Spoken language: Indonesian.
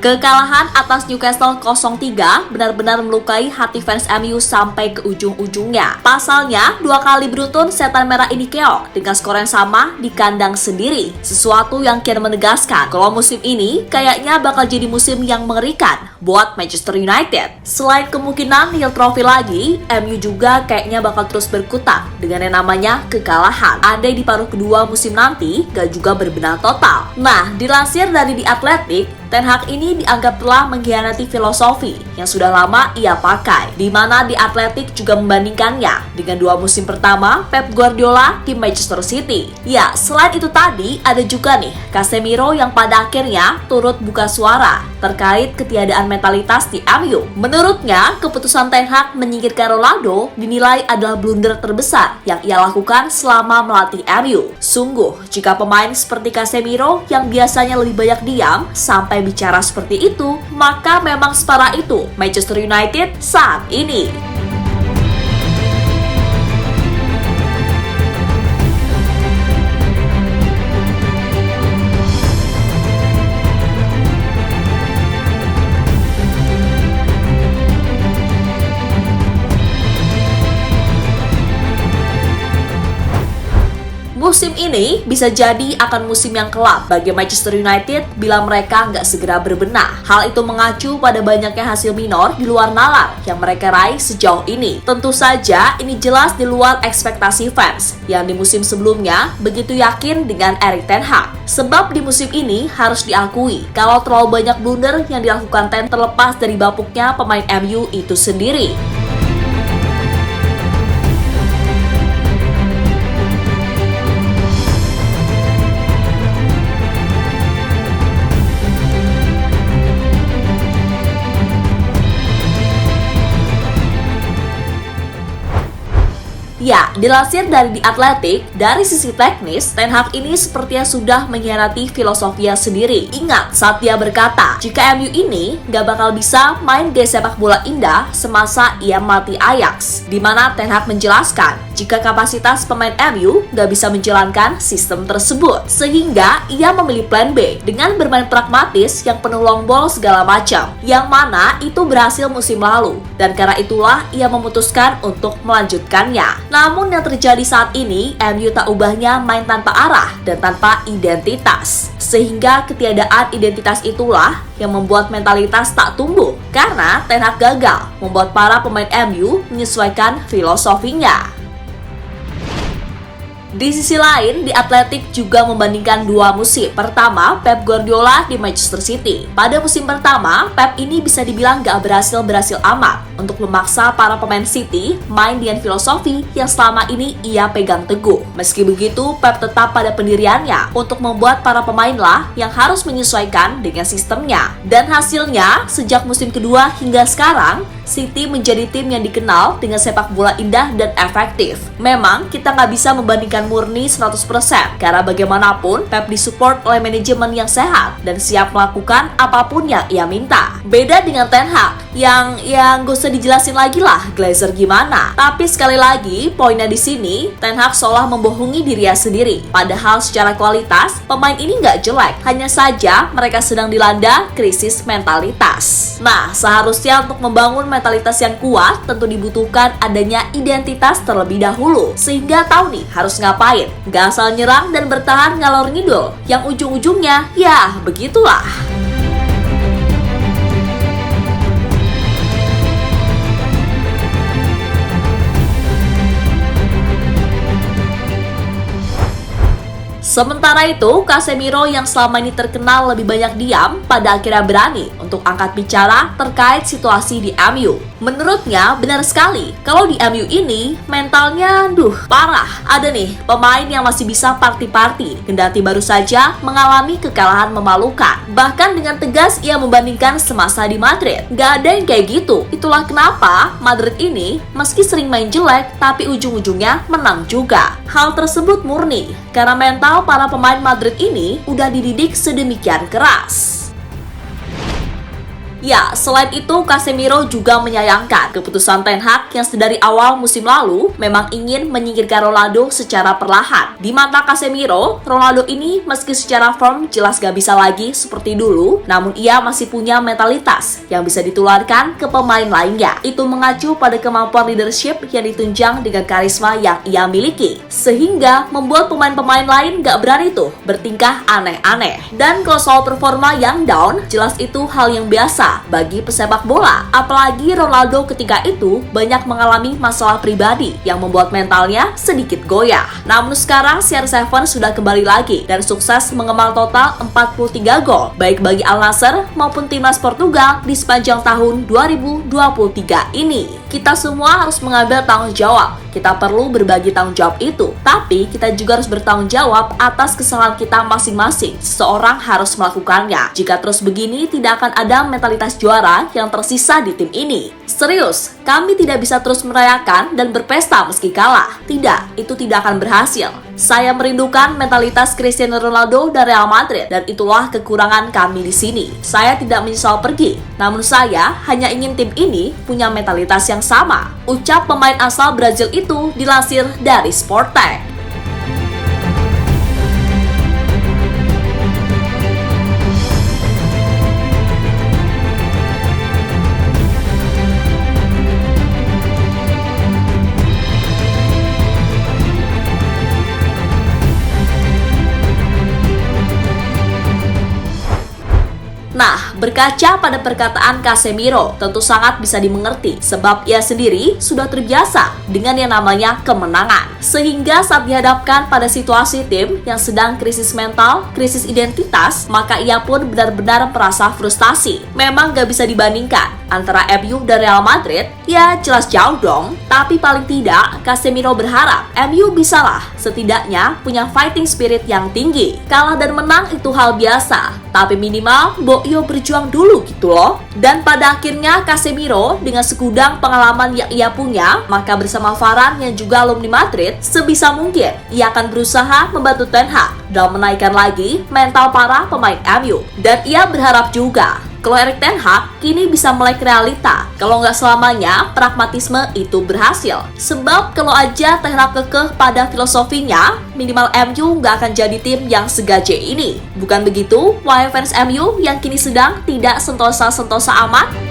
Kekalahan atas Newcastle 0-3 benar-benar melukai hati fans MU sampai ke ujung-ujungnya. Pasalnya, 2 kali beruntun setan merah ini keok dengan skor yang sama di kandang sendiri. Sesuatu yang kian menegaskan kalau musim ini kayaknya bakal jadi musim yang mengerikan buat Manchester United. Selain kemungkinan nihil trofi lagi, MU juga kayaknya bakal terus berkutat dengan yang namanya kekalahan. Andai di paruh kedua musim nanti gak juga berbenah total. Nah, dilansir dari The Athletic, Ten Hag ini dianggap telah mengkhianati filosofi yang sudah lama ia pakai, di mana The Athletic juga membandingkannya dengan 2 musim pertama Pep Guardiola di Manchester City. Ya, selain itu tadi ada juga nih Casemiro yang pada akhirnya turut buka suara terkait ketiadaan mentalitas di MU. Menurutnya, keputusan Ten Hag menyingkirkan Ronaldo dinilai adalah blunder terbesar yang ia lakukan selama melatih MU. Sungguh, jika pemain seperti Casemiro yang biasanya lebih banyak diam sampai bicara seperti itu, maka memang separah itu Manchester United saat ini. Musim ini bisa jadi akan musim yang kelap bagi Manchester United bila mereka nggak segera berbenah. Hal itu mengacu pada banyaknya hasil minor di luar nalar yang mereka raih sejauh ini. Tentu saja ini jelas di luar ekspektasi fans yang di musim sebelumnya begitu yakin dengan Erik ten Hag. Sebab di musim ini harus diakui kalau terlalu banyak blunder yang dilakukan Ten terlepas dari bapuknya pemain MU itu sendiri. Ya, dilansir dari The Athletic, dari sisi teknis, Ten Hag ini sepertinya sudah mengkhianati filosofinya sendiri. Ingat saat dia berkata, jika MU ini gak bakal bisa main gaya sepak bola indah semasa ia melatih Ajax, di mana Ten Hag menjelaskan jika kapasitas pemain MU gak bisa menjalankan sistem tersebut, sehingga ia memilih plan B dengan bermain pragmatis yang penuh long ball segala macam, yang mana itu berhasil musim lalu, dan karena itulah ia memutuskan untuk melanjutkannya. Namun yang terjadi saat ini, MU tak ubahnya main tanpa arah dan tanpa identitas. Sehingga ketiadaan identitas itulah yang membuat mentalitas tak tumbuh. Karena Ten Hag gagal membuat para pemain MU menyesuaikan filosofinya. Di sisi lain, The Athletic juga membandingkan 2 musim. Pertama, Pep Guardiola di Manchester City. Pada musim pertama, Pep ini bisa dibilang gak berhasil amat untuk memaksa para pemain City main dengan filosofi yang selama ini ia pegang teguh. Meski begitu, Pep tetap pada pendiriannya untuk membuat para pemain lah yang harus menyesuaikan dengan sistemnya. Dan hasilnya, sejak musim kedua hingga sekarang, City menjadi tim yang dikenal dengan sepak bola indah dan efektif. Memang kita nggak bisa membandingkan murni 100% karena bagaimanapun Pep disupport oleh manajemen yang sehat dan siap melakukan apapun yang ia minta. Beda dengan Ten Hag yang gak usah dijelasin lagi lah Glazer gimana. Tapi sekali lagi poinnya di sini Ten Hag seolah membohongi dirinya sendiri. Padahal secara kualitas pemain ini nggak jelek, hanya saja mereka sedang dilanda krisis mentalitas. Nah, seharusnya untuk membangun mentalitas yang kuat tentu dibutuhkan adanya identitas terlebih dahulu, sehingga tahu nih harus ngapain, gak asal nyerang dan bertahan ngalor ngidul yang ujung-ujungnya ya begitulah. Sementara itu, Casemiro yang selama ini terkenal lebih banyak diam, pada akhirnya berani untuk angkat bicara terkait situasi di MU. Menurutnya, benar sekali, kalau di MU ini, mentalnya, parah. Ada nih, pemain yang masih bisa party-party, kendati baru saja mengalami kekalahan memalukan. Bahkan dengan tegas ia membandingkan semasa di Madrid. Gak ada yang kayak gitu. Itulah kenapa Madrid ini, meski sering main jelek, tapi ujung-ujungnya menang juga. Hal tersebut murni, karena mental para pemain Madrid ini udah dididik sedemikian keras. Ya, selain itu Casemiro juga menyayangkan keputusan Ten Hag yang sedari awal musim lalu memang ingin menyingkirkan Ronaldo secara perlahan. Di mata Casemiro, Ronaldo ini meski secara form jelas gak bisa lagi seperti dulu, namun ia masih punya mentalitas yang bisa ditularkan ke pemain lainnya. Itu mengacu pada kemampuan leadership yang ditunjang dengan karisma yang ia miliki, sehingga membuat pemain-pemain lain gak berani tuh bertingkah aneh-aneh. Dan kalau soal performa yang down, jelas itu hal yang biasa bagi pesepak bola. Apalagi Ronaldo ketika itu banyak mengalami masalah pribadi yang membuat mentalnya sedikit goyah. Namun sekarang CR7 sudah kembali lagi dan sukses mengemal total 43 gol baik bagi Al Nassr maupun timnas Portugal di sepanjang tahun 2023 ini. Kita semua harus mengambil tanggung jawab. Kita perlu berbagi tanggung jawab itu, tapi kita juga harus bertanggung jawab atas kesalahan kita masing-masing. Seseorang harus melakukannya. Jika terus begini, tidak akan ada mentalitas juara yang tersisa di tim ini. Serius, kami tidak bisa terus merayakan dan berpesta meski kalah. Tidak, itu tidak akan berhasil. Saya merindukan mentalitas Cristiano Ronaldo dari Real Madrid, dan itulah kekurangan kami di sini. Saya tidak menyesal pergi, namun saya hanya ingin tim ini punya mentalitas yang sama. Ucap pemain asal Brazil itu dilansir dari Sporttek. Nah, berkaca pada perkataan Casemiro, tentu sangat bisa dimengerti sebab ia sendiri sudah terbiasa dengan yang namanya kemenangan. Sehingga saat dihadapkan pada situasi tim yang sedang krisis mental, krisis identitas, maka ia pun benar-benar merasa frustasi. Memang gak bisa dibandingkan antara MU dan Real Madrid, ya jelas jauh dong. Tapi paling tidak, Casemiro berharap MU bisalah setidaknya punya fighting spirit yang tinggi. Kalah dan menang itu hal biasa, tapi minimal Boyo berjuang dulu gitu loh. Dan pada akhirnya Casemiro dengan segudang pengalaman yang ia punya, maka bersama Varane yang juga alumni Madrid, sebisa mungkin ia akan berusaha membantu Ten Hag dalam menaikkan lagi mental para pemain MU. Dan ia berharap juga kalau Erik Ten Hag kini bisa melek realita, kalau nggak selamanya pragmatisme itu berhasil. Sebab kalau aja Ten Hag kekeh pada filosofinya, minimal MU nggak akan jadi tim yang segaje ini. Bukan begitu, wahai fans MU yang kini sedang tidak sentosa-sentosa amat?